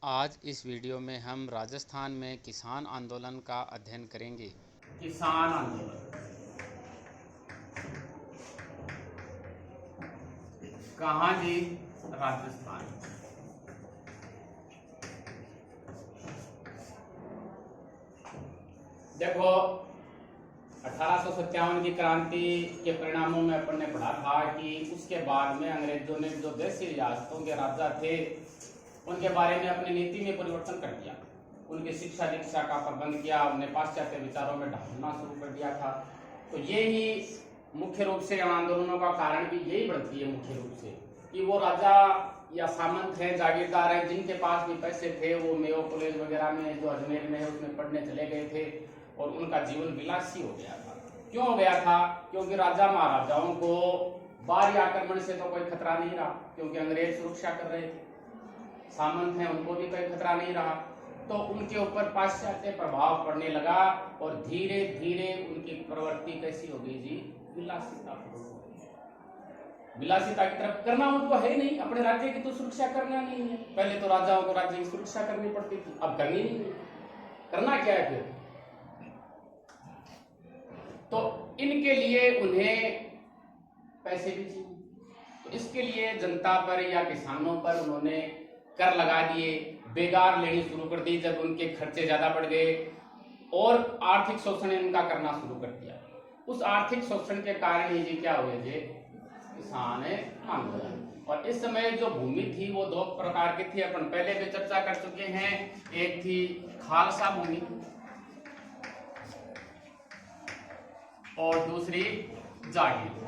आज इस वीडियो में हम राजस्थान में किसान आंदोलन का अध्ययन करेंगे। किसान आंदोलन कहाँ जी? राजस्थान। देखो 1857 की क्रांति के परिणामों में अपन ने पढ़ा था कि उसके बाद में अंग्रेजों ने जो देशी रियासतों के राजा थे उनके बारे में अपनी नीति में परिवर्तन कर दिया। उनकी शिक्षा दीक्षा का प्रबंध किया, उन्हें पाश्चात्य विचारों में ढालना शुरू कर दिया था। तो ये ही मुख्य रूप से आंदोलनों का कारण भी यही बढ़ती है, मुख्य रूप से कि वो राजा या सामंत हैं, जागीरदार हैं, जिनके पास भी पैसे थे वो मेयो कॉलेज वगैरह में जो अजमेर में है उसमें पढ़ने चले गए थे और उनका जीवन विलासी हो गया था। क्यों हो गया था? क्योंकि राजा महाराजाओं को बाहरी आक्रमण से तो कोई खतरा नहीं रहा, क्योंकि अंग्रेज सुरक्षा कर रहे थे। सामंत हैं, उनको भी कोई खतरा नहीं रहा, तो उनके ऊपर पाश्चात्य प्रभाव पड़ने लगा और धीरे धीरे उनकी प्रवृत्ति कैसी हो गई जी? विलासिता विलासिता की तरफ। करना उनको है नहीं, अपने राज्य की तो सुरक्षा करना नहीं है। पहले तो राजाओं को राज्य की सुरक्षा करनी पड़ती थी, अब करनी नहीं है। करना क्या है फिर? तो इनके लिए उन्हें पैसे भी चाहिए, तो इसके लिए जनता पर या किसानों पर उन्होंने कर लगा दिए, बेगार लेनी शुरू कर दी। जब उनके खर्चे ज्यादा बढ़ गए और आर्थिक शोषण इनका करना शुरू कर दिया, उस आर्थिक शोषण के कारण ही जी क्या हुए जी? किसान आंदोलन। और इस समय जो भूमि थी वो दो प्रकार की थी, अपन पहले भी चर्चा कर चुके हैं। एक थी खालसा भूमि और दूसरी जागीर।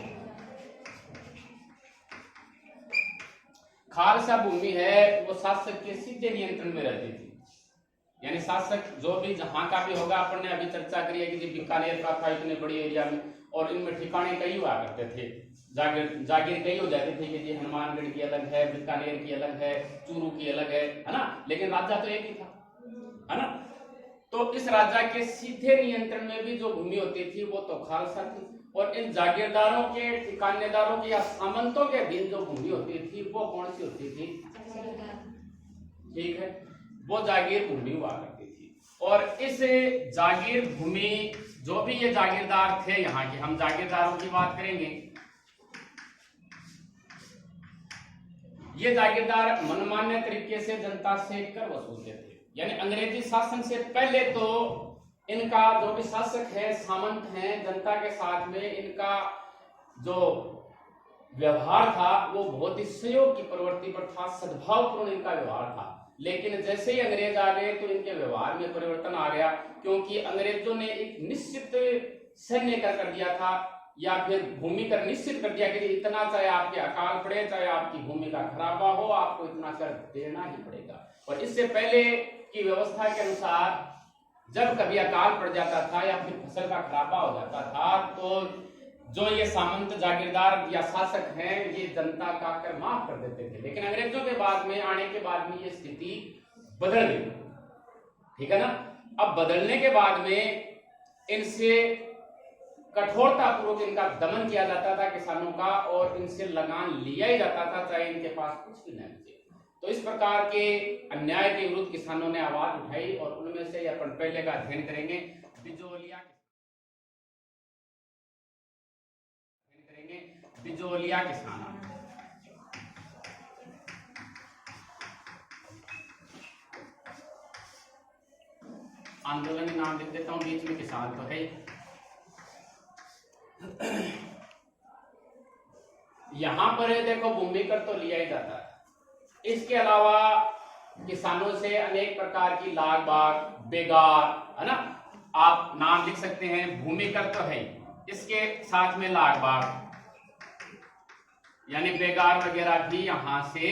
खालसा भूमि है वो शासक के सीधे नियंत्रण में रहती थी, यानी शासक जो भी जहां का भी होगा, अपन ने अभी चर्चा करी है कि बीकानेर का था इतने बड़ी एरिया में, और इनमें ठिकाने कई हुआ करते थे, जागीर कई हो जाती थी कि जी हनुमानगढ़ की अलग है, बीकानेर की अलग है, चूरू की अलग है ना, लेकिन राजा तो एक ही था, है ना। तो इस राजा के सीधे नियंत्रण में भी जो भूमि होती थी वो तो खालसा थी, और इन जागीरदारों के, ठिकानेदारों के या सामंतों के अधीन जो भूमि होती थी वो कौन सी होती थी? ठीक है, वो जागीर भूमि हुआ करती थी। और इस जागीर भूमि, जो भी ये जागीरदार थे, यहाँ के हम जागीरदारों की बात करेंगे, ये जागीरदार मनमान्य तरीके से जनता से कर वसूलते थे। यानी अंग्रेजी शासन से पहले तो इनका जो भी शासक है, सामंत हैं, जनता के साथ में इनका जो व्यवहार था वो बहुत ही सहयोग की प्रवृत्ति पर था, सद्भावपूर्ण इनका व्यवहार था। लेकिन जैसे ही अंग्रेज आ गए तो इनके व्यवहार में परिवर्तन आ गया, क्योंकि अंग्रेजों ने एक निश्चित सैन्य कर दिया था, या फिर भूमि कर निश्चित कर दिया कि इतना, चाहे आपके अकाल पड़े, चाहे आपकी भूमि का खराबा हो, आपको इतना कर देना ही पड़ेगा। और इससे पहले की व्यवस्था के अनुसार जब कभी अकाल पड़ जाता था या फिर फसल का खराबा हो जाता था, तो जो ये सामंत, जागीरदार या शासक हैं, ये जनता का कर माफ कर देते थे। लेकिन अंग्रेजों के बाद में आने के बाद में ये स्थिति बदल गई, ठीक है ना। अब बदलने के बाद में इनसे कठोरता पूर्वक इनका दमन किया जाता था किसानों का, और इनसे लगान लिया ही जाता था, चाहे इनके पास कुछ भी नहीं थे। तो इस प्रकार के अन्याय के विरुद्ध किसानों ने आवाज उठाई, और उनमें से अपन पहले का अध्ययन करेंगे। बिजोलिया किसान आंदोलन नाम लिख देता हूं, बीच में किसान तो है। यहां पर देखो भूमि कर तो लिया ही जाता है, इसके अलावा किसानों से अनेक प्रकार की लाग बाग, बेगार, है ना, आप नाम लिख सकते हैं। भूमि कर तो है, इसके साथ में लाग बाग यानी बेगार वगैरह भी यहां से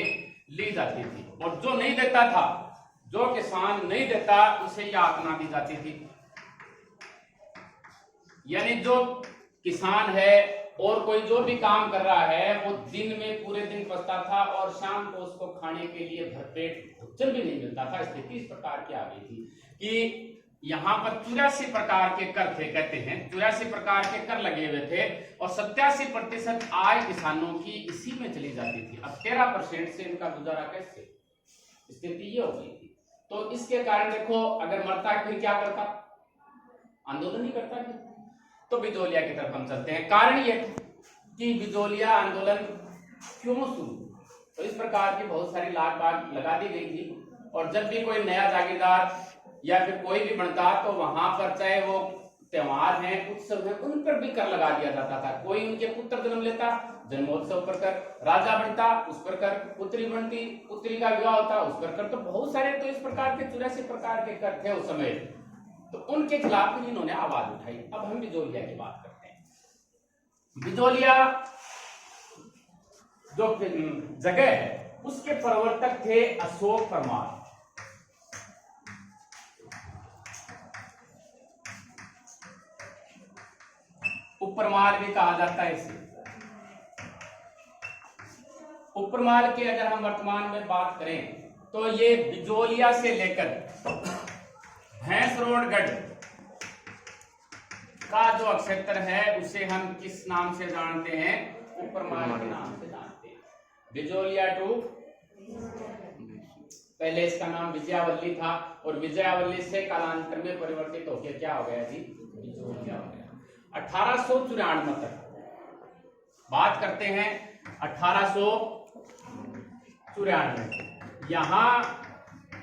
ली जाती थी। और जो नहीं देता था, जो किसान नहीं देता, उसे यातना दी जाती थी। यानी जो किसान है और कोई जो भी काम कर रहा है, वो दिन में पूरे दिन फंसता था और शाम को उसको खाने के लिए भरपेट भोजन भी नहीं मिलता था। स्थिति इस प्रकार की आ गई थी कि यहाँ पर 84 प्रकार के कर थे, कहते हैं 84 प्रकार के कर लगे हुए थे, और 87% आय किसानों की इसी में चली जाती थी। अब 13% से इनका गुजारा कैसे? स्थिति ये हो गई थी। तो इसके कारण देखो, अगर मरता फिर क्या करता, आंदोलन ही करता फिर। तो बिजोलिया की तरफ हम चलते हैं। कारण ये कि बिजोलिया आंदोलन क्यों शुरू, तो इस प्रकार की बहुत सारी लाग बाग लगा दी गई थी। और जब भी कोई नया जागीरदार या फिर कोई भी बनता तो वहां पर चाहे वो त्योहार हैं, उत्सव हैं, उन पर भी कर लगा दिया जाता था। कोई उनके पुत्र जन्म लेता, जन्मोत्सव पर कर, राजा बनता उस पर कर, पुत्री बनती, पुत्री का विवाह होता उस पर कर। तो बहुत सारे तो इस प्रकार के 84 प्रकार के कर थे उस समय। तो उनके खिलाफ भी इन्होंने आवाज उठाई। अब हम बिजोलिया की बात करते हैं। बिजोलिया जो जगह है उसके प्रवर्तक थे अशोक परमार। उपरमाल भी कहा जाता है इसे। उपरमाल की अगर हम वर्तमान में बात करें तो ये बिजोलिया से लेकर भैंसरोडगढ़ का जो क्षेत्र है उसे हम किस नाम से जानते हैं, उपरमाल के नाम से जानते हैं। बिजोलिया टू, पहले इसका नाम विजयावल्ली था और विजयावल्ली से कालांतर में परिवर्तित होकर क्या हो गया जी, बिजोलिया हो गया। 1894 तक बात करते हैं। 1894 यहाँ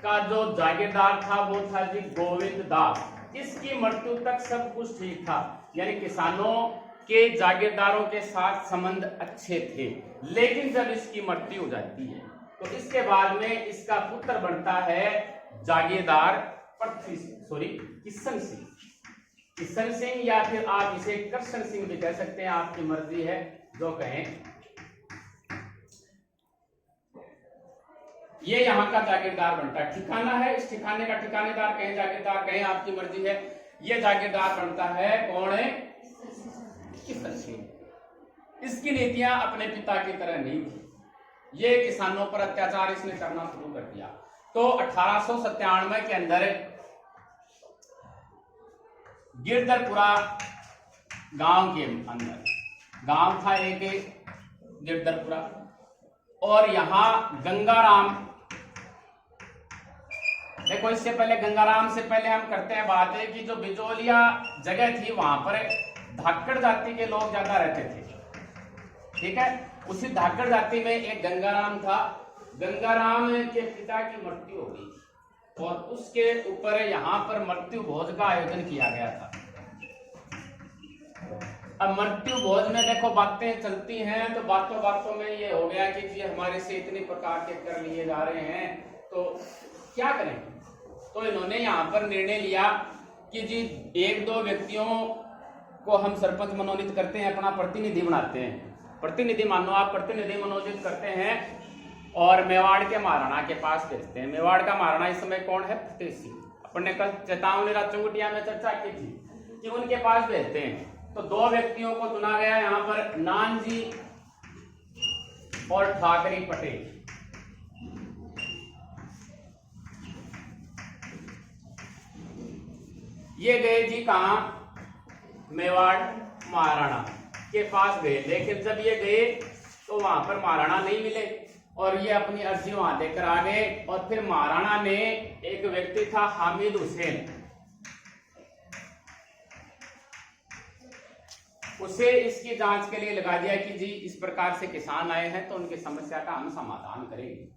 का जो जागीरदार था वो था जी गोविंद दास। इसकी मृत्यु तक सब कुछ ठीक था, यानी किसानों के जागीरदारों के साथ संबंध अच्छे थे। लेकिन जब इसकी मृत्यु हो जाती है तो इसके बाद में इसका पुत्र बनता है जागीरदार किशन सिंह। किशन सिंह या फिर आप इसे कृष्ण सिंह भी कह सकते हैं, आपकी मर्जी है जो कहें। ये यहाँ का जागीरदार बनता है। ठिकाना है, इस ठिकाने का ठिकानेदार कहें, जागीरदार कहें, आपकी मर्जी है। ये जागीरदार बनता है, कौन है, किशन सिंह। इसकी नीतियां अपने पिता की तरह नहीं थी। ये किसानों पर अत्याचार इसने करना शुरू कर दिया। तो 1897 के अंदर गिरधरपुरा गांव के अंदर, गांव था एक गिरधरपुरा, और यहां गंगाराम, देखो इससे पहले गंगाराम से पहले हम करते हैं बात है कि जो बिजोलिया जगह थी वहां पर धाकड़ जाति के लोग ज्यादा रहते थे, ठीक है। उसी धाकड़ जाति में एक गंगाराम था। गंगाराम के पिता की मृत्यु हो गई और उसके ऊपर यहाँ पर मृत्यु भोज का आयोजन किया गया था। अब मृत्यु भोज में देखो बातें चलती हैं, तो बातों बातों में ये हो गया कि जी हमारे से इतने प्रकार के कर लिए जा रहे हैं, तो क्या करें। तो इन्होंने यहाँ पर निर्णय लिया कि जी एक दो व्यक्तियों को हम सरपंच मनोनीत करते हैं, अपना प्रतिनिधि बनाते हैं। प्रतिनिधि मानो आप प्रतिनिधि मनोनीत करते हैं और मेवाड़ के महाराणा के पास भेजते हैं। मेवाड़ का महाराणा इस समय कौन है, फतेह सिंह। अपन ने कल चेतावनी चंगुटिया में चर्चा की थी कि उनके पास भेजते हैं। तो दो व्यक्तियों को चुना गया यहाँ पर, नानजी और ठाकरी पटेल। ये गए जी कहां, मेवाड़ महाराणा के पास गए। लेकिन जब ये गए तो वहां पर महाराणा नहीं मिले और ये अपनी अर्जी वहां देकर आ गए। और फिर महाराणा ने, एक व्यक्ति था हामिद हुसैन, उसे इसकी जांच के लिए लगा दिया कि जी इस प्रकार से किसान आए हैं तो उनकी समस्या का हम समाधान करेंगे।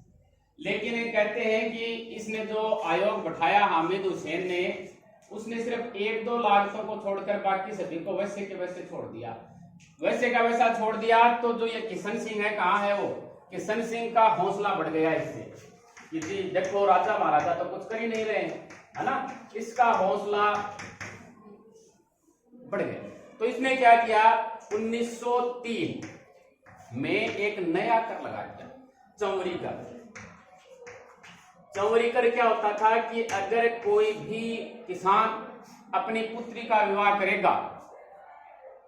लेकिन ये कहते हैं कि इसने जो आयोग बैठाया हामिद हुसैन ने, उसने सिर्फ 1-2 लागतों को छोड़कर बाकी सभी को वैसे के वैसे छोड़ दिया। वैसे का वैसा छोड़ दिया। तो जो ये किशन सिंह है, कहाँ है वो, किशन सिंह का हौसला बढ़ गया इससे कि जी देखो राजा महाराजा तो कुछ कर ही नहीं रहे हैं, है ना। इसका हौसला बढ़ गया। तो इसने क्या किया, 1903 में एक नया कर लगा दिया, चौवरी कर। चौवरी कर क्या होता था कि अगर कोई भी किसान अपनी पुत्री का विवाह करेगा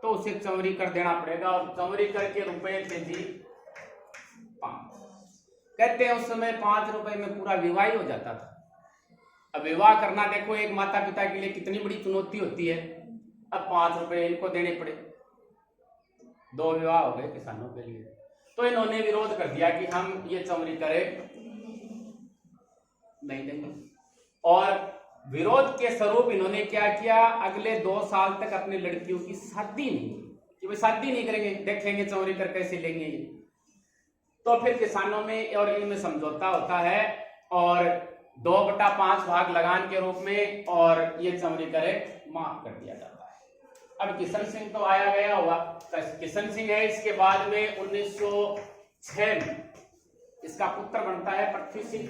तो उसे चौवरी कर देना पड़ेगा। और चौवरी कर के रुपए थे जी 5। कहते हैं उस समय 5 रुपए में पूरा विवाह ही हो जाता था। अब विवाह करना देखो एक माता पिता के लिए कितनी बड़ी चुनौती होती है। अब 5 रुपए इनको देने पड़े, 2 विवाह हो गए किसानों के लिए। तो इन्होंने विरोध कर दिया कि हम ये चौवरी करे नहीं देंगे। और विरोध के स्वरूप इन्होंने क्या किया, अगले 2 साल तक अपनी लड़कियों की शादी नहीं कि वे शादी नहीं करेंगे, देखेंगे चोरी कर कैसे लेंगे ये। तो फिर किसानों में और इनमें समझौता होता है और 2/5 भाग लगान के रूप में और ये चोरी करे माफ कर दिया जाता है। अब किशन सिंह तो आया गया हुआ, किशन सिंह है। इसके बाद में 1906 में इसका पुत्र बनता है पृथ्वी सिंह।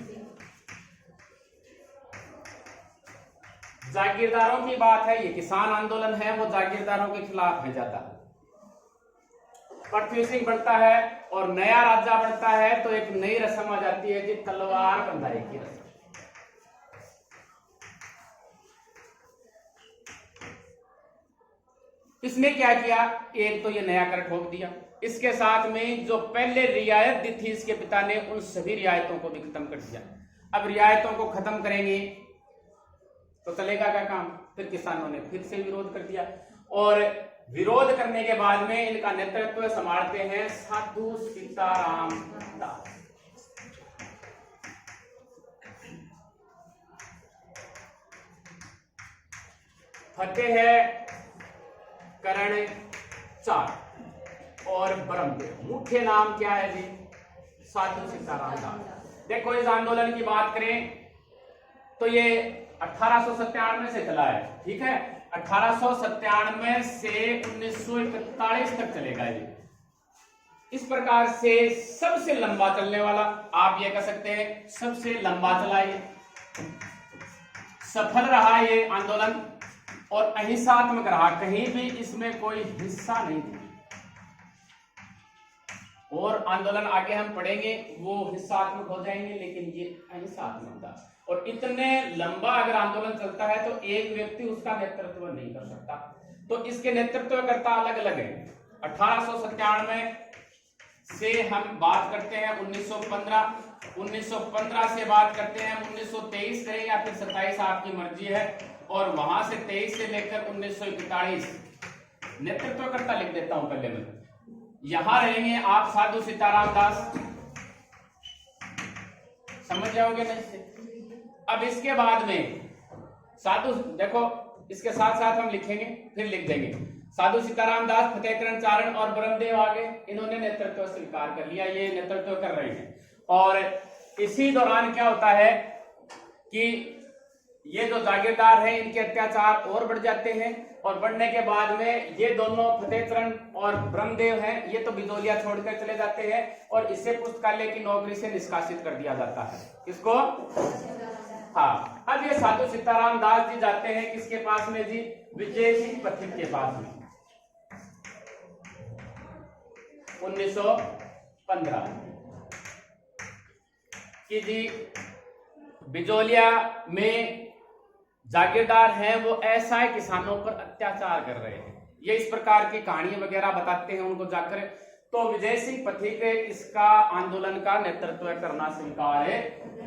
जागीरदारों की बात है, ये किसान आंदोलन है वो जागीरदारों के खिलाफ है ज्यादा। पृथ्वी सिंह बनता है और नया राजा बनता है तो एक नई रस्म आ जाती है जी, तलवार बंधाई की रस्म। इसने क्या किया, एक तो ये नया कर ठोक दिया, इसके साथ में जो पहले रियायत दी थी इसके पिता ने, उन सभी रियायतों को भी खत्म कर दिया। अब रियायतों को खत्म करेंगे तो चलेगा क्या काम। फिर किसानों ने फिर से विरोध कर दिया और विरोध करने के बाद में इनका नेतृत्व संभालते हैं साधु सीताराम दास। फतेह है करण चार और ब्रह्मदेव, मुख्य नाम क्या है जी, साधु सीताराम दास। देखो इस आंदोलन की बात करें तो ये 1897 से चला है, ठीक है। 1897 से 1941 तक चलेगा ये। इस प्रकार से सबसे लंबा चलने वाला, आप ये कह सकते हैं सबसे लंबा चला ये, सफल रहा ये आंदोलन और अहिंसात्मक रहा, कहीं भी इसमें कोई हिस्सा नहीं थी। और आंदोलन आगे हम पढ़ेंगे वो हिंसात्मक हो जाएंगे, लेकिन ये अहिंसात्मक था। और इतने लंबा अगर आंदोलन चलता है तो एक व्यक्ति उसका नेतृत्व नहीं कर सकता, तो इसके नेतृत्वकर्ता अलग अलग हैं। 1897 से हम बात करते हैं 1915 से बात करते हैं 1923 करें या फिर 27, आपकी मर्जी है। और वहां से 23 से लेकर 1941 नेतृत्वकर्ता लिख देता हूं पहले मैं, यहां रहेंगे आप साधु सीताराम दास, समझ जाओगे नहीं से। अब इसके बाद में साधु, देखो इसके साथ साथ हम लिखेंगे फिर लिख देंगे, साधु सीताराम दास, फतेहकरण चारण और ब्रह्मदेव आगे, इन्होंने नेतृत्व स्वीकार कर लिया, ये नेतृत्व कर रहे हैं। और इसी दौरान क्या होता है कि ये जो जागीरदार हैं इनके अत्याचार और बढ़ जाते हैं और बढ़ने के बाद में ये दोनों फतेहचरण और ब्रह्मदेव हैं, ये तो बिजोलिया छोड़कर चले जाते हैं और इससे पुस्तकालय की नौकरी से निष्कासित कर दिया जाता है। इसको हाँ, अब ये साधु सीताराम दास जी जाते हैं किसके पास में जी, विजय सिंह पथिक के पास में 1915 कि जी बिजोलिया में जागीरदार हैं वो ऐसा है किसानों पर अत्याचार कर रहे हैं, ये इस प्रकार की कहानी वगैरह बताते हैं उनको जाकर। तो विजय सिंह पथिक इसका आंदोलन का नेतृत्व करना स्वीकार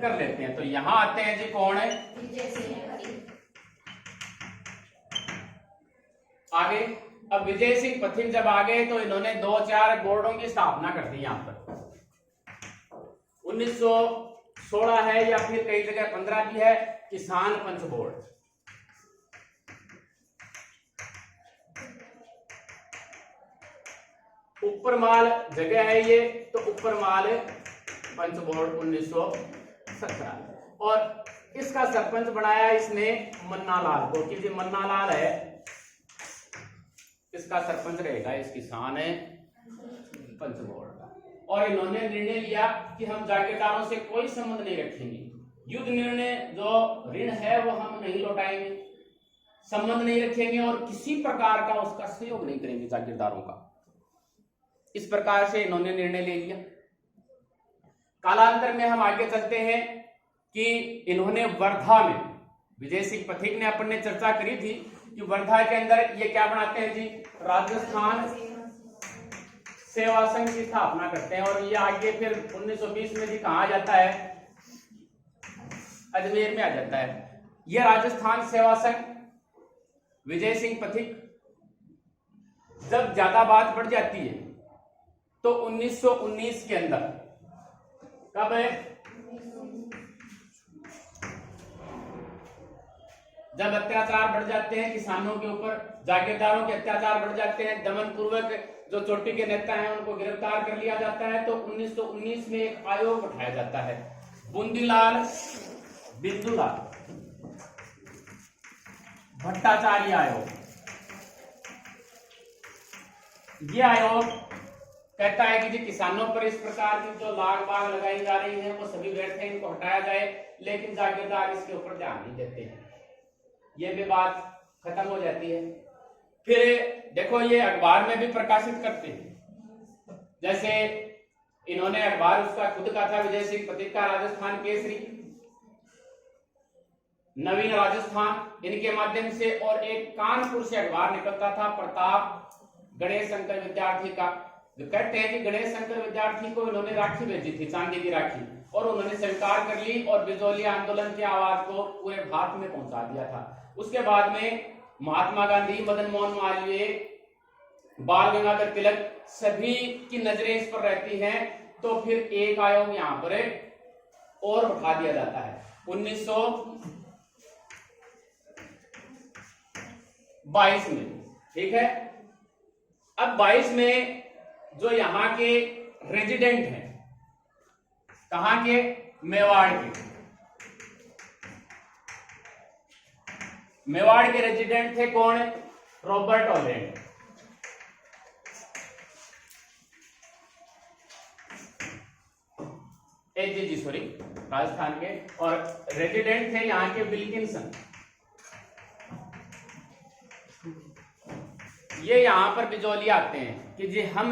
कर लेते हैं। तो यहां आते हैं जी, कौन है, विजय सिंह पथिक आगे। अब विजय सिंह पथिक जब आ गए तो इन्होंने 2-4 बोर्डों की स्थापना कर दी यहां पर। 1916 है या फिर कई जगह 15 भी है, किसान पंच बोर्ड। ऊपर माल जगह है ये, तो ऊपर माल पंच बोर्ड 1917। और इसका सरपंच बनाया इसने मन्नालाल को, कि जी मन्नालाल है इसका सरपंच रहेगा, इस किसान है पंच बोर्ड का। और इन्होंने निर्णय लिया कि हम जागीरदारों से कोई संबंध नहीं रखेंगे, युद्ध निर्णय जो ऋण है वो हम नहीं लौटाएंगे, संबंध नहीं रखेंगे और किसी प्रकार का उसका सहयोग नहीं करेंगे जागीरदारों का। इस प्रकार से इन्होंने निर्णय ले लिया। कालांतर में हम आगे चलते हैं कि इन्होंने वर्धा में, विजय सिंह पथिक ने अपन ने चर्चा करी थी कि वर्धा के अंदर ये क्या बनाते हैं जी, राजस्थान सेवा संघ की स्थापना करते हैं। और ये आगे फिर 1920 में जी कहा आ जाता है, अजमेर में आ जाता है ये राजस्थान सेवा संघ। विजय सिंह पथिक जब ज्यादा बात बढ़ जाती है तो 1919 के अंदर, कब है जब अत्याचार बढ़ जाते हैं किसानों के ऊपर, जागीरदारों के अत्याचार बढ़ जाते हैं, दमन पूर्वक जो चोटी के नेता हैं उनको गिरफ्तार कर लिया जाता है, तो 1919 में एक आयोग उठाया जाता है, बूंदीलाल बिंदुलाल भट्टाचार्य आयोग। ये आयोग कहता है कि जी किसानों पर इस प्रकार की जो लाग बाग लगाई जा रही है वो सभी व्यर्थ है, इनको हटाया जाए, लेकिन जागीरदार इसके ऊपर ध्यान नहीं देते हैं। ये भी बात खत्म हो जाती है। फिर देखो ये अखबार में भी प्रकाशित करते हैं, जैसे इन्होंने अखबार उसका खुद का था विजय सिंह पथिक का राजस्थान केसरी, नवीन राजस्थान इनके माध्यम से, और एक कानपुर से अखबार निकलता था प्रताप गणेश शंकर विद्यार्थी का, जो कहते हैं कि गणेश शंकर विद्यार्थी को इन्होंने राखी भेजी थी, चांदी की राखी, और उन्होंने स्वीकार कर ली और बिजोलिया आंदोलन की आवाज को पूरे भारत में पहुंचा दिया था। उसके बाद में महात्मा गांधी, मदन मोहन मालवीय, बाल गंगाधर तिलक, सभी की नजरें इस पर रहती हैं, तो फिर एक आयोग यहां पर और उठा दिया जाता है 1922 में, ठीक है। अब 22 में जो यहाँ के रेजिडेंट हैं, कहां के, मेवाड़ के, मेवाड़ के रेजिडेंट थे कौन, रॉबर्ट ऑलैंड। जी सॉरी, राजस्थान के, और रेजिडेंट थे यहाँ के विल्किंसन। ये यहाँ पर बिजौली आते हैं कि जी हम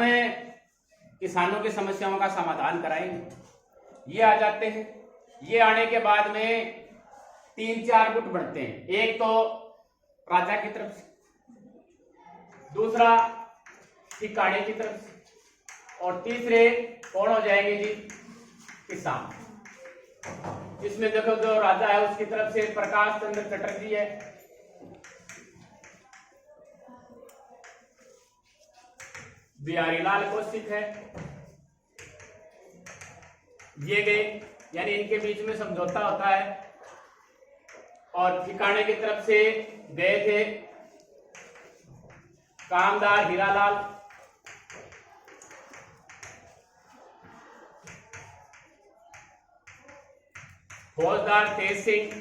किसानों की समस्याओं का समाधान कराएंगे। ये आ जाते हैं। ये आने के बाद में 3-4 गुट बढ़ते हैं, एक तो राजा की तरफ से, दूसरा ठिकाने की तरफ से, और तीसरे कौन हो जाएंगे जी, किसान। इसमें देखो जो राजा है उसकी तरफ से प्रकाश चंद्र चटर्जी है, बिहारी लाल कौशिक है, ये गए, यानी इनके बीच में समझौता होता है। और ठिकाने की तरफ से गए थे कामदार हीरालाल, फौजदार तेज सिंह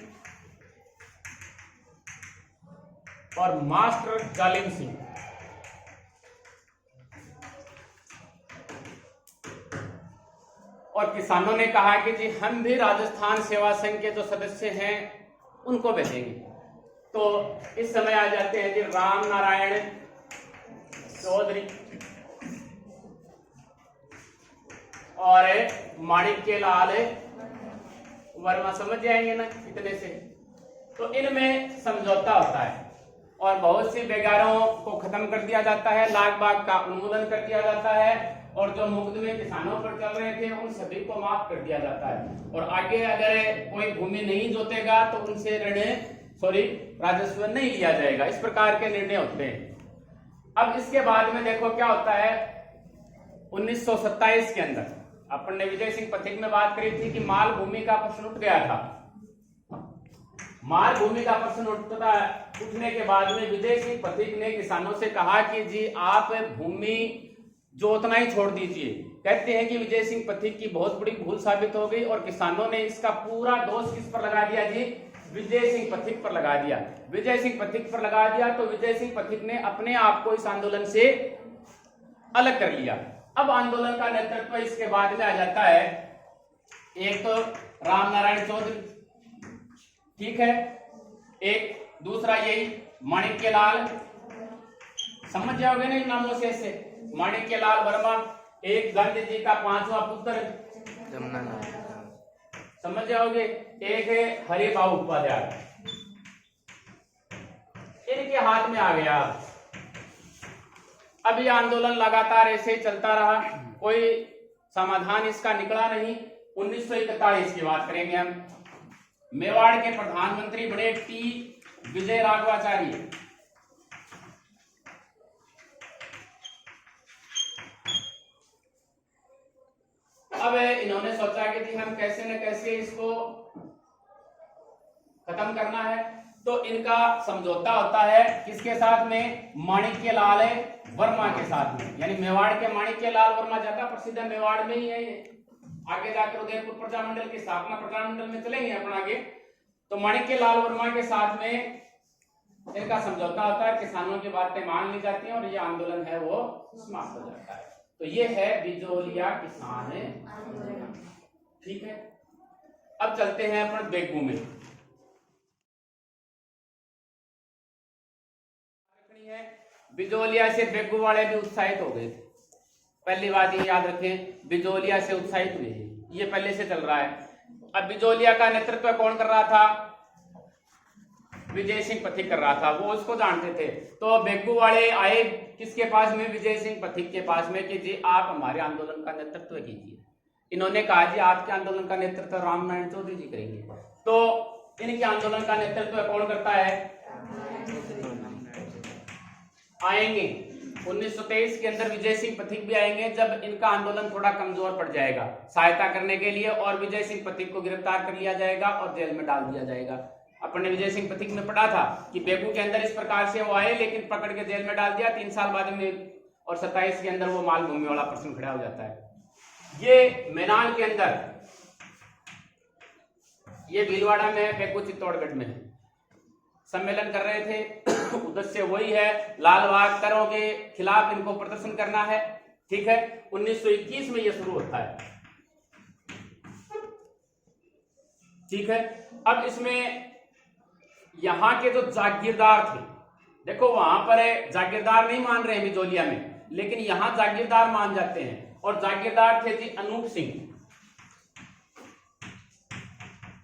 और मास्टर जालिम सिंह। और किसानों ने कहा कि जी हम भी राजस्थान सेवा संघ के जो सदस्य हैं उनको भेजेंगे। तो इस समय आ जाते हैं जी राम नारायण चौधरी और माणिक्य लाल वर्मा, समझ जाएंगे ना इतने से। तो इनमें समझौता होता है और बहुत सी बेगारों को खत्म कर दिया जाता है, लाग बाग का उन्मूलन कर दिया जाता है, और जो मुकदमे किसानों पर चल रहे थे उन सभी को माफ कर दिया जाता है। और आगे अगर कोई भूमि नहीं जोतेगा तो उनसे राजस्व नहीं लिया जाएगा। इस प्रकार के निर्णय होते हैं। अब इसके बाद में देखो क्या होता है, 1927 के अंदर अपन ने विजय सिंह पथिक में बात करी थी कि माल भूमि का प्रश्न उठ गया था। माल भूमि का प्रश्न उठने के बाद में विजय सिंह पथिक ने किसानों से कहा कि जी आप भूमि जोतना ही छोड़ दीजिए। कहते हैं कि विजय सिंह पथिक की बहुत बड़ी भूल साबित हो गई और किसानों ने इसका पूरा दोष किस पर लगा दिया जी, विजय सिंह पथिक पर लगा दिया। विजय सिंह पथिक पर लगा दिया तो विजय सिंह पथिक ने अपने आप को इस आंदोलन से अलग कर लिया। अब आंदोलन का नेतृत्व इसके बाद में आ जाता है एक तो राम नारायण चौधरी, ठीक है, एक दूसरा यही माणिक्य लाल, समझ जाओगे ना इन नामों से ऐसे, माणिक्य लाल वर्मा, एक गांधी जी का 5वां पुत्र समझ जाओगे, एक है हरि बाबू उपाध्याय, इनके हाथ में आ गया। अब ये आंदोलन लगातार ऐसे ही चलता रहा, कोई समाधान इसका निकला नहीं। 1941 की बात करेंगे हम। मेवाड़ के प्रधानमंत्री बड़े टी विजय राघवाचार्य, अब इन्होंने सोचा कि हम कैसे न कैसे इसको खत्म करना है। तो इनका समझौता होता है किसके साथ में? माणिक्य लाल वर्मा के साथ में। यानी मेवाड़ के माणिक्य लाल वर्मा ज्यादा प्रसिद्ध है, मेवाड़ में ही है ये। आगे जाकर उदयपुर प्रजामंडल की स्थापना प्रजामंडल में चलेंगे अपन आगे। तो माणिक्य लाल वर्मा के साथ में इनका समझौता होता है, किसानों की बातें मान ली जाती हैं और ये आंदोलन है वो समाप्त हो जाता है। तो ये है बिजोलिया किसान आंदोलन। ठीक है, अब चलते हैं अपन बेगू में। बिजोलिया से बेगू वाले भी उत्साहित हो गए थे। पहली बात ये याद रखें, बिजोलिया से उत्साहित हुए, ये पहले से चल रहा है। अब बिजोलिया का नेतृत्व कौन कर रहा था? विजय सिंह पथिक कर रहा था, वो उसको जानते थे। तो बेगू वाले आए किसके पास में? विजय सिंह पथिक के पास में कि जी आप हमारे आंदोलन का नेतृत्व कीजिए। इन्होंने कहा जी आपके आंदोलन का नेतृत्व रामनारायण चौधरी जी करेंगे। तो इनके आंदोलन का नेतृत्व कौन करता है? आएंगे 1923 के अंदर विजय सिंह पथिक भी आएंगे, जब इनका आंदोलन थोड़ा कमजोर पड़ जाएगा, सहायता करने के लिए, और विजय सिंह पथिक को गिरफ्तार कर लिया जाएगा और जेल में डाल दिया जाएगा। अपन ने विजय सिंह पथिक में पढ़ा था कि बेगू के अंदर इस प्रकार से वो आए, लेकिन पकड़ के जेल में डाल दिया 3 साल बाद में, और 27 के अंदर वो मालभूमि वाला प्रश्न खड़ा हो जाता है। ये मैदान के अंदर, ये भीलवाड़ा में, बेगू चित्तौड़गढ़ में सम्मेलन कर रहे थे। उद्देश्य वही है, लाल बाग करों के खिलाफ इनको प्रदर्शन करना है। ठीक है, 1921 में ये शुरू होता है। ठीक है, अब इसमें यहां के जो जागीरदार थे, देखो वहां पर जागीरदार नहीं मान रहे हैं बिजोलिया में, लेकिन यहां जागीरदार मान जाते हैं। और जागीरदार थे जी अनूप सिंह।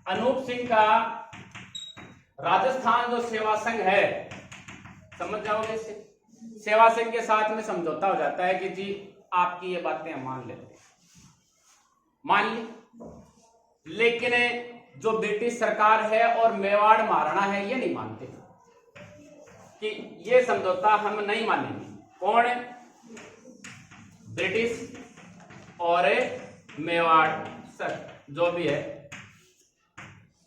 अनूप सिंह का राजस्थान जो सेवा संघ है, समझ जाओगे इससे, सेवा संघ के साथ में समझौता हो जाता है कि जी आपकी ये बातें हम मान लेते हैं, मान ली। लेकिन जो ब्रिटिश सरकार है और मेवाड़ महाराणा है, ये नहीं मानते कि ये समझौता हम नहीं मानेंगे। कौन है? ब्रिटिश और मेवाड़ सर जो भी है,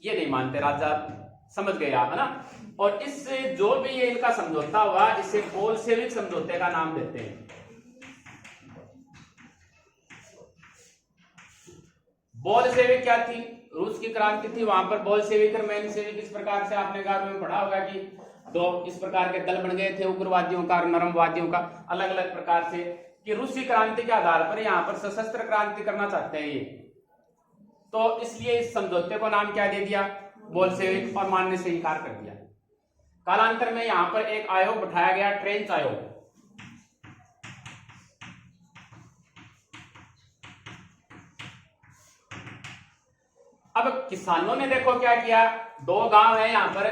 ये नहीं मानते। राजा समझ गए आप, है ना। और इससे जो भी ये इनका समझौता हुआ, इसे बोल्शेविक समझौते का नाम देते हैं। बोल्शेविक क्या थी? रूस की क्रांति थी, वहां पर बोल्शेविक और मेनशेविक इस प्रकार से आपने गाँव में पढ़ा होगा कि दो इस प्रकार के दल बन गए थे, उग्रवादियों का और नरमवादियों का, अलग अलग प्रकार से, कि रूसी क्रांति के आधार पर यहाँ पर सशस्त्र क्रांति करना चाहते हैं ये। तो इसलिए इस समझौते को नाम क्या दे दिया? बोल्शेविक, और मानने से इनकार कर दिया। कालांतर में यहां पर एक आयोग बैठाया गया, ट्रेंच आयोग। अब किसानों ने देखो क्या किया, 2 गांव है यहां पर,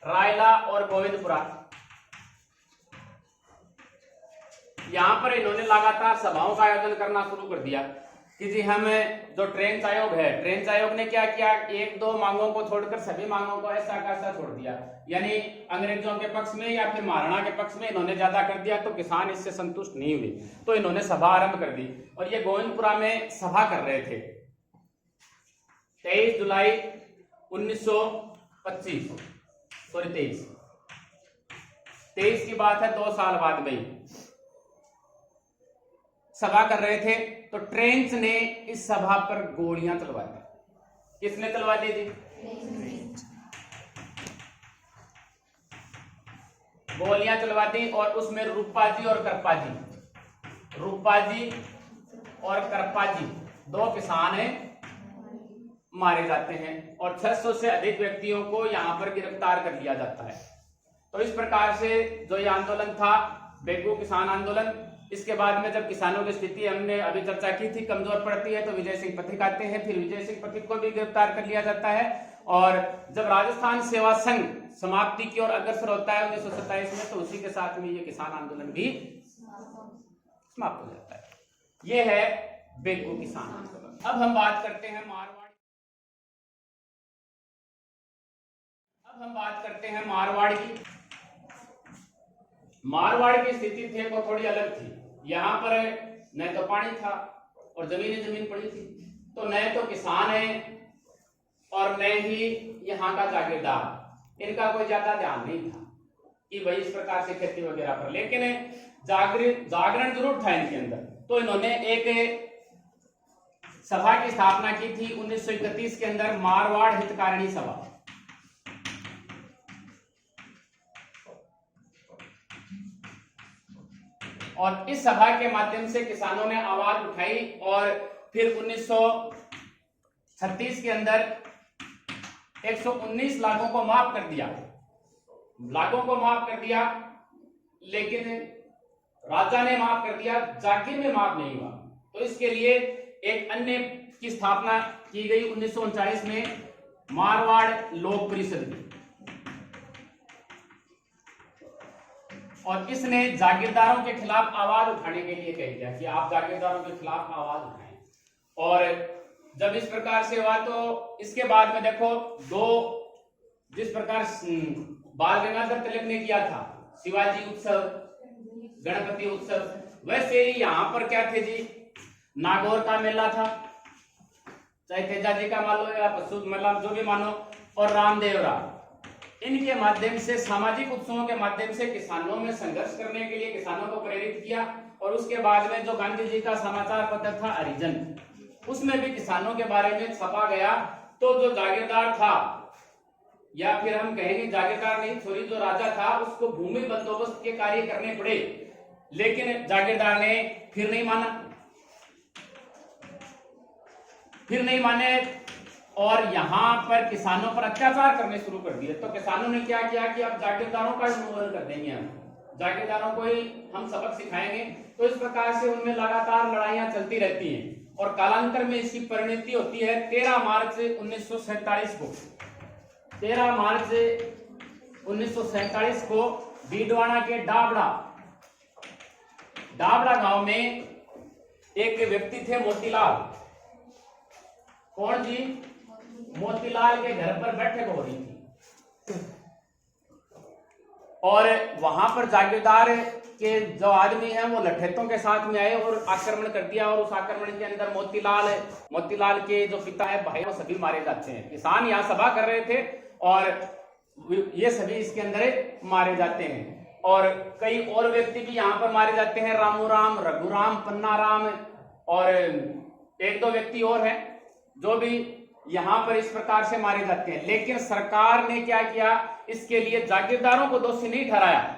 रायला और गोविंदपुरा। यहां पर इन्होंने लगातार सभाओं का आयोजन करना शुरू कर दिया कि जी हम जो ट्रेंच आयोग है, ट्रेंच आयोग ने क्या किया, 1-2 मांगों को छोड़कर सभी मांगों को ऐसा का ऐसा छोड़ दिया। यानी अंग्रेजों के पक्ष में या फिर महाराणा के पक्ष में इन्होंने ज्यादा कर दिया, तो किसान इससे संतुष्ट नहीं हुए, तो इन्होंने सभा आरंभ कर दी। और ये गोविंदपुरा में सभा कर रहे थे 23 जुलाई 1925, सॉरी 23 की बात है, 2 साल बाद में सभा कर रहे थे। तो ट्रेंच ने इस सभा पर गोलियां चलवा दी। किसने चलवा दी थी? गोलियां चलवा दी, और उसमें रूपाजी और करपाजी, रूपाजी और करपाजी 2 किसान मारे जाते हैं, और 600 से अधिक व्यक्तियों को यहां पर गिरफ्तार कर लिया जाता है। तो इस प्रकार से जो ये आंदोलन था, बेगू किसान आंदोलन, इसके बाद में जब किसानों की स्थिति हमने अभी चर्चा की थी कमजोर पड़ती है, तो विजय सिंह पथिक आते हैं, फिर विजय सिंह पथिक को भी गिरफ्तार कर लिया जाता है। और जब राजस्थान सेवा संघ समाप्ति की ओर अग्रसर होता है 1927 में, तो उसी के साथ में ये किसान आंदोलन भी समाप्त हो जाता है। ये है बेगू किसान आंदोलन। अब हम बात करते हैं मारवाड़ की। मारवाड़ की स्थिति थे वो थोड़ी अलग थी। यहाँ पर न तो पानी था और जमीन पड़ी थी, तो न तो किसान है और न ही यहाँ का जागीरदार। इनका कोई ज्यादा ध्यान नहीं था कि भाई इस प्रकार से खेती वगैरह पर, लेकिन जागरण जरूर था इनके अंदर। तो इन्होंने एक सभा की स्थापना की थी 1931 के अंदर, मारवाड़ हितकारिणी सभा। और इस सभा के माध्यम से किसानों ने आवाज उठाई और फिर 1936 के अंदर 119 लागों को माफ कर दिया, लेकिन राजा ने माफ कर दिया, जागीर में माफ नहीं हुआ। तो इसके लिए एक अन्य की स्थापना की गई 1939 में, मारवाड़ लोक परिषद की, और इसने जागीरदारों के खिलाफ आवाज उठाने के लिए कह दिया कि आप जागीरदारों के खिलाफ आवाज उठाएं। और जब इस प्रकार से हुआ तो इसके बाद में देखो जिस प्रकार बाल गंगाधर तिलक ने किया था शिवाजी उत्सव, गणपति उत्सव, वैसे ही यहाँ पर क्या थे जी, नागौर का मेला था, चाहे तेजा जी का मान लो या पशु मेला जो भी मानो, और रामदेवरा, इनके माध्यम से सामाजिक उत्सवों के माध्यम से किसानों में संघर्ष करने के लिए किसानों को प्रेरित किया। और उसके बाद में जो गांधी जी का समाचार पत्र था हरिजन, उसमें भी किसानों के बारे में छपा गया। तो जो जागीरदार था, या फिर हम कहेंगे जागीरदार नहीं, सॉरी, जो राजा था उसको भूमि बंदोबस्त के कार्य करने पड़े, लेकिन जागीरदार ने फिर नहीं माने और यहां पर किसानों पर अत्याचार करने शुरू कर दिए। तो किसानों ने क्या किया कि अब जागीरदारों का उन्मूलन कर देंगे, हम जागीरदारों को ही हम सबक सिखाएंगे। तो इस प्रकार से उनमें लगातार लड़ाइयां चलती रहती हैं और कालांतर में इसकी परिणति होती है 13 मार्च 1947 को। 13 मार्च 1947 को डीडवाना के डाबड़ा गांव में एक व्यक्ति थे मोतीलाल। कौन जी? मोतीलाल के घर पर बैठक हो रही थी और वहां पर जागीरदार के जो आदमी हैं वो लठेतों के साथ में आए और आक्रमण कर दिया। और उस आक्रमण के अंदर मोतीलाल के जो पिता है, भाई, वो सभी मारे जाते हैं। किसान यहाँ सभा कर रहे थे और ये सभी इसके अंदर मारे जाते हैं। और कई और व्यक्ति भी यहाँ पर मारे जाते हैं, रामूराम, रघुराम, पन्नाराम और एक दो व्यक्ति और हैं जो भी यहां पर इस प्रकार से मारे जाते हैं। लेकिन सरकार ने क्या किया, इसके लिए जागीरदारों को दोषी नहीं ठहराया,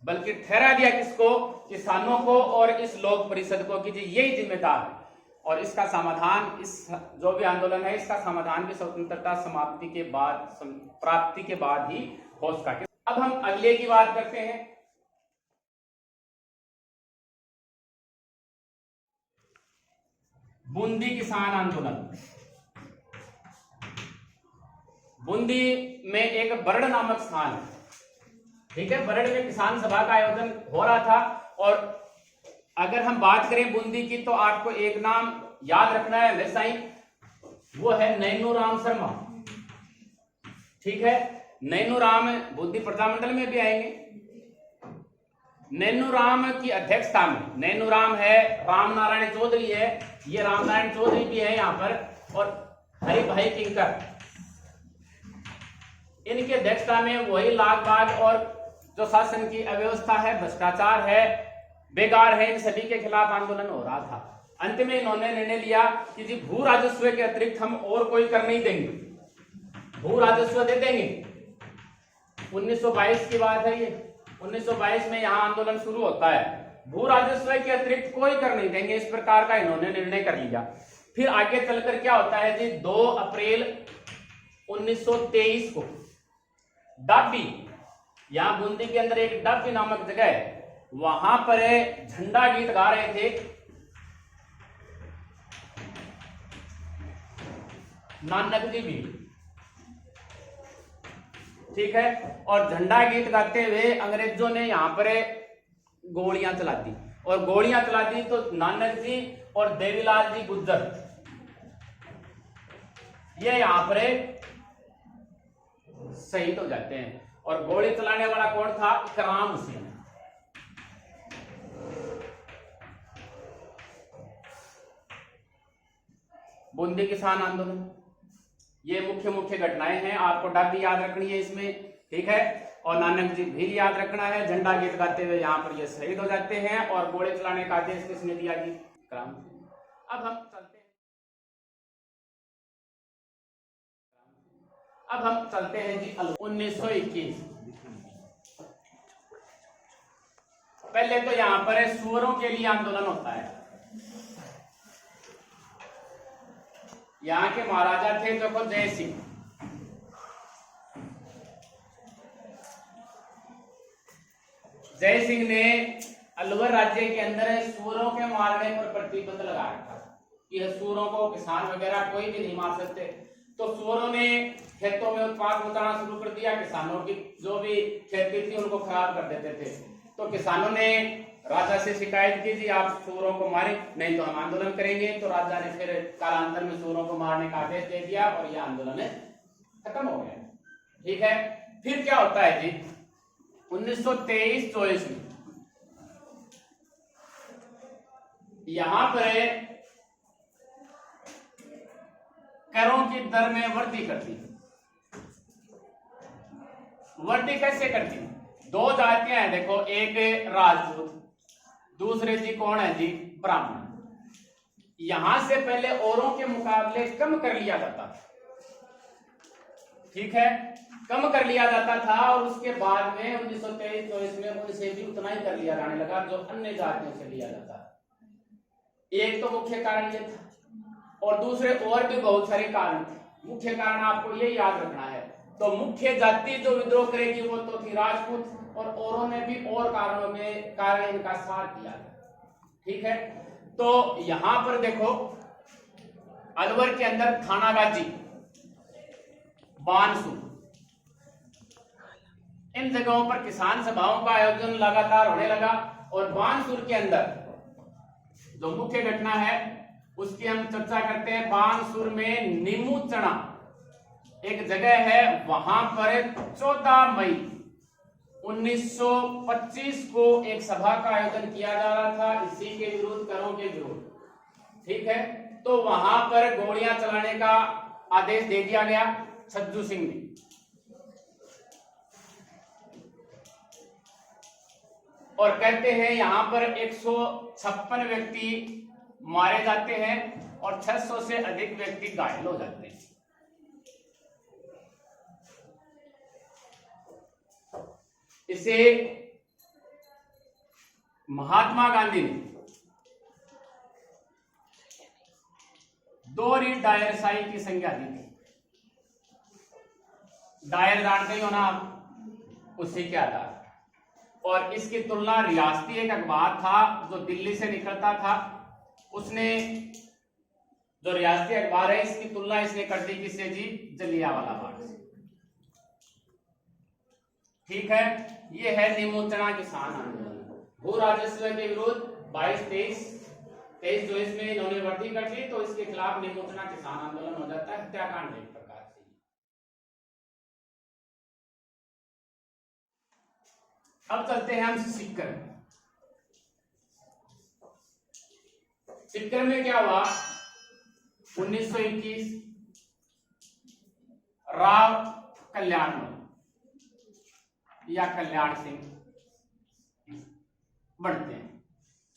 बल्कि ठहरा दिया किसको? किसानों को और इस लोक परिषद को कि जी यही जिम्मेदार है। और इसका समाधान, इस जो भी आंदोलन है, इसका समाधान भी स्वतंत्रता प्राप्ति के बाद ही हो सका। अब हम अगले की बात करते हैं। बूंदी किसान आंदोलन। बूंदी में एक बरड़ नामक स्थान है, ठीक है, बरड़ में किसान सभा का आयोजन हो रहा था। और अगर हम बात करें बूंदी की तो आपको एक नाम याद रखना है हमेशा ही, वो है नैनूराम शर्मा, ठीक है। नैनूराम बूंदी प्रजामंडल में भी आएंगे। नैनूराम की अध्यक्षता में, नैनूराम है, राम नारायण चौधरी है, ये राम नारायण चौधरी भी है यहाँ पर, और हरि भाई किंकर, इनकी अध्यक्षता में वही लागबाग और जो शासन की अव्यवस्था है, भ्रष्टाचार है, बेकार है, इन सभी के खिलाफ आंदोलन हो रहा था। अंत में इन्होंने निर्णय लिया कि जी भू राजस्व के अतिरिक्त हम और कोई कर नहीं देंगे, भू राजस्व दे देंगे। 1922 की बात है ये, 1922 में यहाँ आंदोलन शुरू होता है। भू राजस्व के अतिरिक्त कोई कर नहीं देंगे, इस प्रकार का इन्होंने निर्णय कर लिया। फिर आगे चलकर क्या होता है जी, 2 अप्रैल 1923 को डाबी, यहां बूंदी के अंदर एक डाबी नामक जगह है, वहां पर झंडा गीत गा रहे थे नानक जी भी, ठीक है। और झंडा गीत गाते हुए अंग्रेजों ने यहां पर गोलियां चला दी, और गोलियां चला दी तो नानक जी और देवीलाल जी गुज्जर ये यहां पर शहीद हो जाते हैं। और गोली चलाने वाला कौन था? इकराम हुसैन। बूंदी किसान आंदोलन, ये मुख्य मुख्य घटनाएं हैं, आपको डाक भी याद रखनी है इसमें, ठीक है। और नानक जी भी याद रखना है। झंडा गीत गाते हुए यहाँ पर ये शहीद हो जाते हैं। और गोले चलाने का आदेश किसने दिया जी? क्रांति। अब हम चलते हैं जी 1921। पहले तो यहाँ पर सुअरों के लिए आंदोलन होता है। यहाँ के महाराजा थे देखो जय सिंह। जय सिंह ने अलवर राज्य के अंदर सुअरों के मारने पर प्रतिबंध लगा रखा कि सुअरों को किसान वगैरह कोई भी नहीं मार सकते। तो सुअरों ने खेतों में उत्पाद मचाना शुरू कर दिया। किसानों की जो भी खेती थी उनको खराब कर देते थे। तो किसानों ने राजा से शिकायत की, जी आप सुअरों को मारे, नहीं तो हम आंदोलन करेंगे। तो राजा ने फिर कालांतर में सुअरों को मारने का आदेश दे दिया और यह आंदोलन खत्म हो गया, ठीक है। फिर क्या होता है जी 1923-24 में यहां पर करों की दर में वृद्धि करती। वृद्धि कैसे करती? दो जातियां हैं देखो, एक राजपूत, दूसरे जी कौन है जी? ब्राह्मण। यहां से पहले औरों के मुकाबले कम कर लिया जाता था, ठीक है, कम कर लिया जाता था। और उसके बाद में 1923-24 में उनसे भी उतना ही कर लिया जाने लगा जो अन्य जातियों से लिया जाता। एक तो मुख्य कारण ये था और दूसरे और भी बहुत सारे कारण थे। मुख्य कारण आपको ये याद रखना है। तो मुख्य जाति जो विद्रोह करेगी वो तो थी राजपूत, और औरों ने भी और कारणों में कारण इनका साथ दिया, ठीक है। तो यहां पर देखो अलवर के अंदर थानागाजी, बानसूर, इन जगहों पर किसान सभाओं का आयोजन लगातार होने लगा। और बानसूर के अंदर जो मुख्य घटना है उसकी हम चर्चा करते हैं। बानसूर में नीमू चना एक जगह है, वहां पर 14 मई 1925 को एक सभा का आयोजन किया जा रहा था इसी के विरुद्ध, करों के विरुद्ध, ठीक है। तो वहां पर गोलियां चलाने का आदेश दे दिया गया छज्जू सिंह ने। और कहते हैं यहां पर 156 व्यक्ति मारे जाते हैं और 600 से अधिक व्यक्ति घायल हो जाते हैं। इसे महात्मा गांधी ने दोहरी डायरशाही की संज्ञा दी थी। डायर जानते ही हो ना आप, उसी के आधार। और इसकी तुलना रियासती एक अखबार था जो दिल्ली से निकलता था, उसने जो रियासती अखबार है इसकी तुलना इसने कर दी किससे जी? जलियांवाला बाग से, ठीक है। ये है नीमू चना किसान आंदोलन। भू राजस्व के विरुद्ध 23-24 में इन्होंने वृद्धि कर दी, तो इसके खिलाफ नीमू चना किसान आंदोलन हो जाता है, हत्याकांड एक प्रकार से। अब चलते हैं हम सीकर। सीकर में क्या हुआ 1921, राव कल्याण या कल्याण सिंह बढ़ते हैं,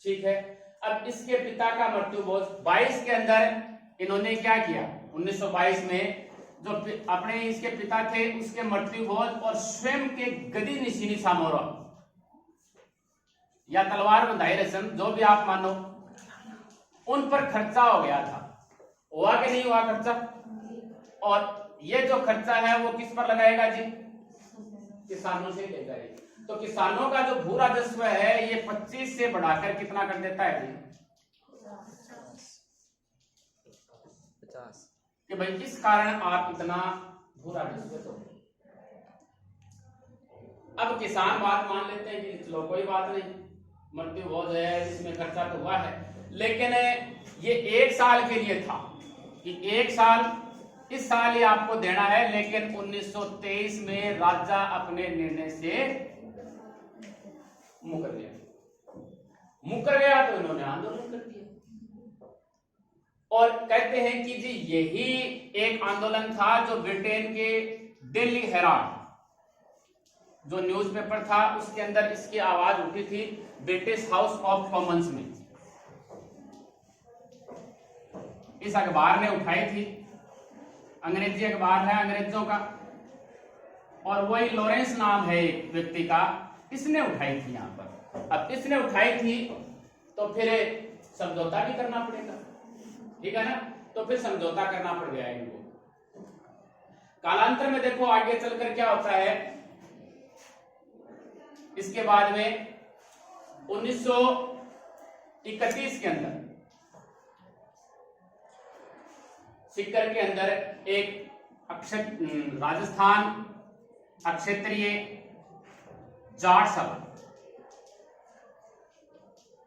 ठीक है। अब इसके पिता का मृत्यु भोज 22 के अंदर इन्होंने क्या किया, 1922 में जो अपने इसके पिता थे उसके मृत्यु भोज और स्वयं के गदी निशीनी सामोरा या तलवार बंधाई रस्म, जो भी आप मानो, उन पर खर्चा हो गया था। हुआ कि नहीं हुआ खर्चा? और ये जो खर्चा है वो किस पर लगाएगा जी? किसानों से लेगा। तो किसानों का जो भू राजस्व है ये 25 से बढ़ाकर कितना कर देता है जी? 50। कि भाई किस कारण आप इतना भू राजस्व दो। अब किसान बात मान लेते हैं कि चलो कोई बात नहीं, मृत्यु भोज है, इसमें खर्चा तो हुआ है, लेकिन ये 1 साल के लिए था कि 1 साल, इस साल ही आपको देना है। लेकिन 1923 में राजा अपने निर्णय से मुकर गया तो इन्होंने आंदोलन कर दिया। और कहते हैं कि जी यही एक आंदोलन था जो ब्रिटेन के डेली हेराल्ड जो न्यूज़पेपर था उसके अंदर इसकी आवाज उठी थी ब्रिटिश हाउस ऑफ कॉमन्स में। इस अखबार ने उठाई थी, अंग्रेजी अखबार है अंग्रेजों का, और वही लॉरेंस नाम है एक व्यक्ति का, इसने उठाई थी यहां पर। अब इसने उठाई थी तो फिर समझौता भी करना पड़ेगा, ठीक है ना, तो फिर समझौता करना पड़ गया इनको। कालांतर में देखो आगे चलकर क्या होता है, इसके बाद में 1931 के अंदर सीकर के अंदर एक राजस्थान अक्षेत्रीय जाट सभा,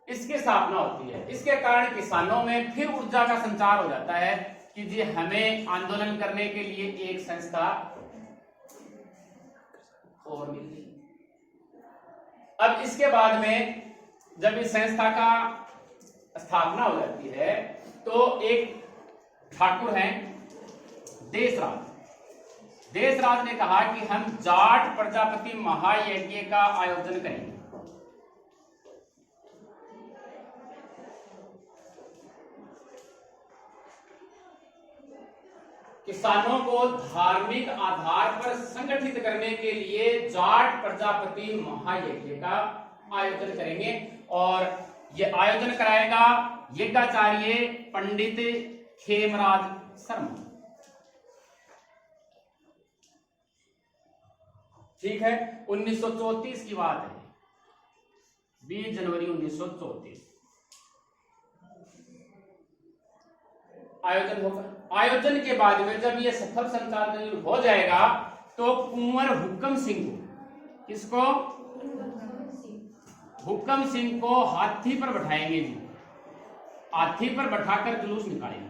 इसकी स्थापना होती है। इसके कारण किसानों में फिर ऊर्जा का संचार हो जाता है कि जी हमें आंदोलन करने के लिए एक संस्था और मिलती। अब इसके बाद में जब इस संस्था का स्थापना हो जाती है तो एक ठाकुर हैं देशराज, देशराज ने कहा कि हम जाट प्रजापति महायज्ञ का आयोजन करेंगे। किसानों को धार्मिक आधार पर संगठित करने के लिए जाट प्रजापति महायज्ञ का आयोजन करेंगे, और ये आयोजन कराएगा यज्ञाचार्य पंडित खेमराज शर्मा। ठीक है, 1934 की बात है, 20 जनवरी 1934 आयोजन होगा। आयोजन के बाद में जब ये सफल संचालन हो जाएगा तो कुंवर हुक्म सिंह को, किसको, हुक्म सिंह को हाथी पर बैठाएंगे जी, हाथी पर बैठाकर जुलूस निकालेंगे,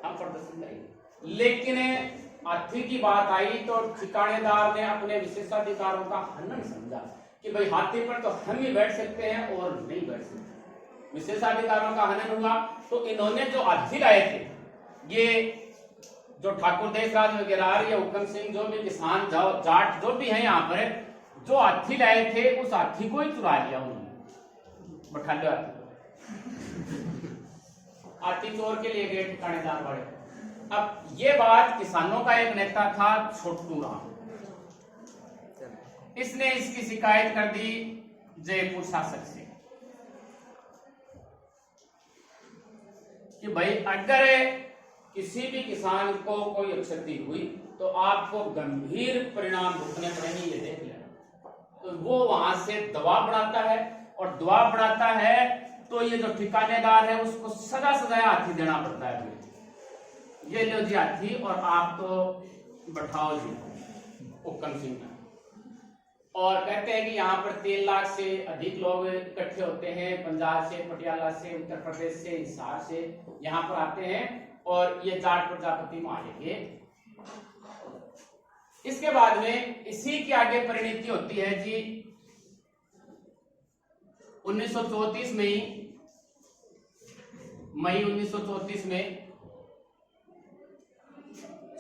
हम प्रदर्शन करेंगे। लेकिन हाथी की बात आई तो ठिकानेदार ने अपने विशेषाधिकारों का हनन समझा कि भाई हाथी पर तो हम ही बैठ सकते हैं और नहीं बैठ सकते, विशेषाधिकारों का हनन हुआ। तो इन्होंने जो हाथी लाए थे, ये जो ठाकुर देशराज वगैरह या हुक्म सिंह, जो भी किसान जाट जो भी है यहाँ पर, जो हाथी लाए थे उस हाथी को ही चुरा लिया उन्होंने, बैठा लिया हाथी चोर के लिए गए ठिकानेदार बड़े। अब ये बात किसानों का एक नेता था छोटू राम, इसने इसकी शिकायत कर दी जयपुर शासक से कि भाई अगर किसी भी किसान को कोई क्षति हुई तो आपको गंभीर परिणाम भुगतने पड़ेंगे, ये देख लेना। तो वो वहां से दबाव बढ़ाता है, और दबाव बढ़ाता है तो ये जो ठिकानेदार है उसको सजा सजाया हाथी देना पड़ता है। ये लो जी हाथी और आप तो बैठाओ जी हुक्म सिंह। और कहते हैं कि यहाँ पर 3 लाख से अधिक लोग इकट्ठे होते हैं, पंजाब से, पटियाला से, उत्तर प्रदेश से, हिसार से यहाँ पर आते हैं, और ये जाट प्रजापति महायज्ञ। इसके बाद में इसी की आगे परिणति होती है जी 1934 में ही, मई 1934 में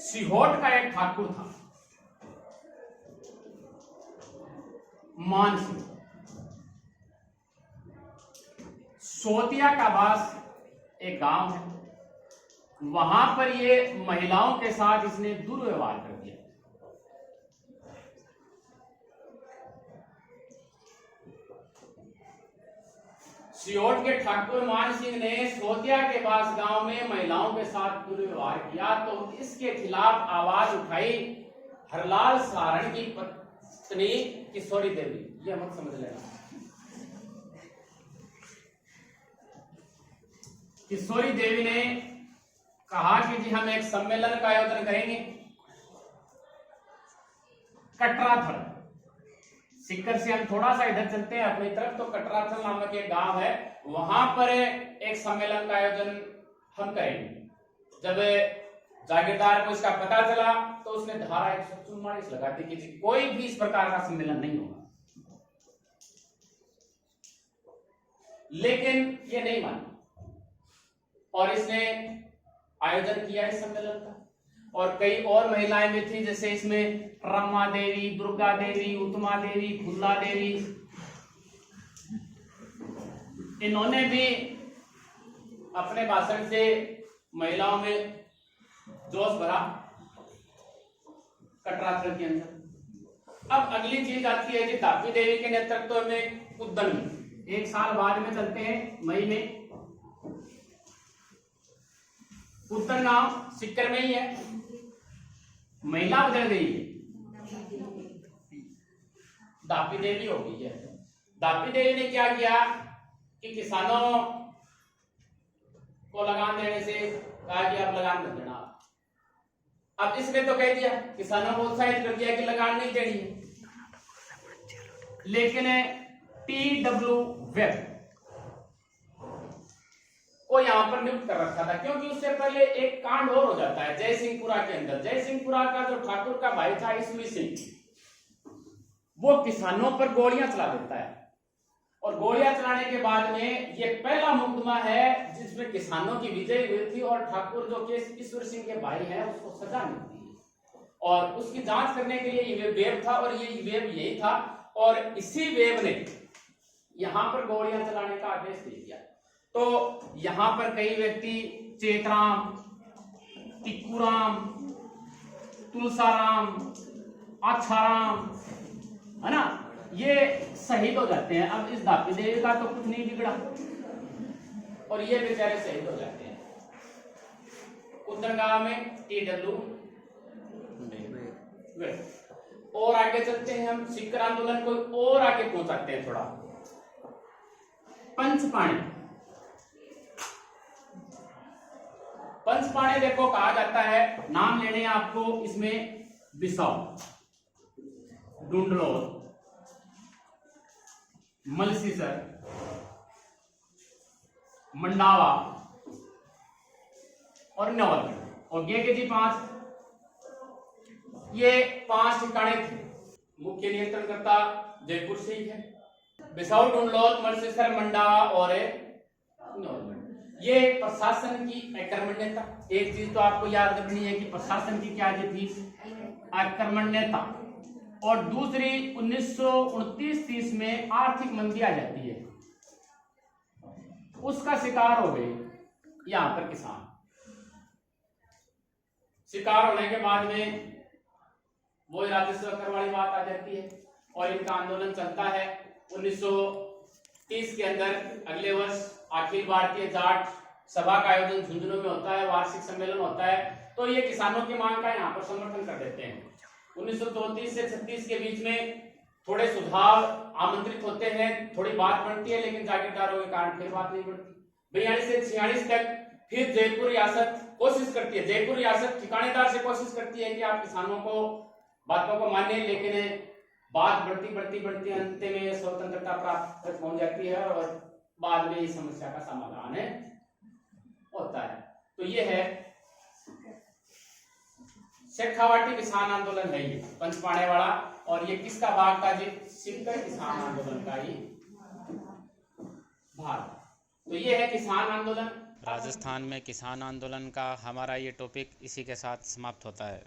सीहोट का एक ठाकुर था मान सिंह, सोतिया का पास एक गांव है, वहां पर ये महिलाओं के साथ इसने दुर्व्यवहार कर दिया। सियोट के ठाकुर मान सिंह ने सोतिया के पास गांव में महिलाओं के साथ दुर्व्यवहार किया, तो इसके खिलाफ आवाज उठाई हरलाल सारण की पत्नी किशोरी देवी। ये मत समझ लेना, किशोरी देवी ने कहा कि जी हम एक सम्मेलन का आयोजन करेंगे कटराथल, सीकर से हम थोड़ा सा इधर चलते हैं अपनी तरफ, तो कटराथल नामक एक गांव है, वहां पर एक सम्मेलन का आयोजन हम करेंगे। जब जागीरदार को इसका पता चला तो उसने धारा 144 लगा दी कि कोई भी इस प्रकार का सम्मेलन नहीं होगा, लेकिन ये नहीं मानी। और इसने आयोजन किया इस सम्मेलन का। और कई और महिलाएं भी थी, जैसे इसमें रमा देवी, दुर्गा देवी, उत्तमा देवी, फुल्ला देवी, इन्होंने भी अपने भाषण से महिलाओं में जोश भरा कटराचल के अंदर। अब अगली चीज आती है जी तापी देवी के नेतृत्व में उद्दन में। एक साल बाद में चलते हैं मई में। उद्दन गांव सिक्कर में ही है, महिला बदल गई है, दापी देवी हो गई है। दापी देवी ने क्या किया कि किसानों को लगान देने से कहा कि आप लगान मत देना। अब इसने तो कह दिया, किसानों को उत्साहित कर दिया कि लगान नहीं देनी है, लेकिन TW वेब को यहां पर नियुक्त कर रखा था, क्योंकि उससे पहले एक कांड और हो जाता है जयसिंहपुरा के अंदर। जयसिंहपुरा का जो ठाकुर का भाई था ईश्वरी सिंह, वो किसानों पर गोलियां चला देता है, और गोलियां चलाने के बाद में ये पहला मुकदमा है जिसमें किसानों की विजय हुई थी, और ठाकुर जो केस ईश्वर सिंह के भाई हैं उसको सजा मिलती है। और उसकी जांच करने के लिए ये वेब था, और ये वेब यही था, और इसी वेब ने यहां पर गोलियां चलाने का आदेश दे दिया। तो यहां पर कई व्यक्ति चेतराम, टिक्कूराम, तुलसाराम, आछाराम, है ना, ये शहीद हो जाते हैं। अब इस दापी देवी का तो कुछ नहीं बिगड़ा, और ये बेचारे शहीद हो जाते हैं। उद्दन गांव में TW और आगे चलते हैं हम, सिक्कर आंदोलन को और आगे पहुंचाते हैं थोड़ा। पंचपाणी, पंचपाणी देखो कहा जाता है, नाम लेने आपको इसमें बिसाऊ, डुंडलोर, मलसीसर, मंडावा और नवलगढ़, और ये के जी 5, ये 5 ठिकाने थे। मुख्य नियंत्रणकर्ता जयपुर से ही है। बिसाऊ, डुंडलोर, मलसीसर, मंडावा और नवलगढ़। ये प्रशासन की अकर्मण्यता। एक चीज तो आपको याद रखनी है कि प्रशासन की क्या थी, अकर्मण्यता। और दूसरी 1929-30 में आर्थिक मंदी आ जाती है, उसका शिकार हो गए यहां पर किसान। शिकार होने के बाद में वो राजस्व कर वाली बात आ जाती है, और इनका आंदोलन चलता है। 1930 के अंदर अगले वर्ष अखिल भारतीय जाट सभा का आयोजन झुंझुनू में होता है, वार्षिक सम्मेलन होता है। तो ये किसानों की मांग का यहाँ पर समर्थन कर देते हैं। 1934 से 36 के बीच में थोड़े सुझाव आमंत्रित होते हैं, थोड़ी बात बढ़ती है, लेकिन जागीरदारों के कारण फिर बात नहीं बढ़ती। 42 से 46 तक फिर जयपुर रियासत कोशिश करती है, जयपुर रियासत ठिकानेदार से कोशिश करती है कि आप किसानों को बातों को मानिए, लेकिन बात बढ़ती अंत में स्वतंत्रता प्राप्त तक पहुंच जाती है, और बाद में इस समस्या का समाधान होता है। तो ये है शेखावाटी किसान आंदोलन है, ये पंचपाणे वाला। और ये किसका भाग था जी? सिक्कर किसान आंदोलन का ही भाग। तो ये है किसान आंदोलन। राजस्थान में किसान आंदोलन का हमारा ये टॉपिक इसी के साथ समाप्त होता है।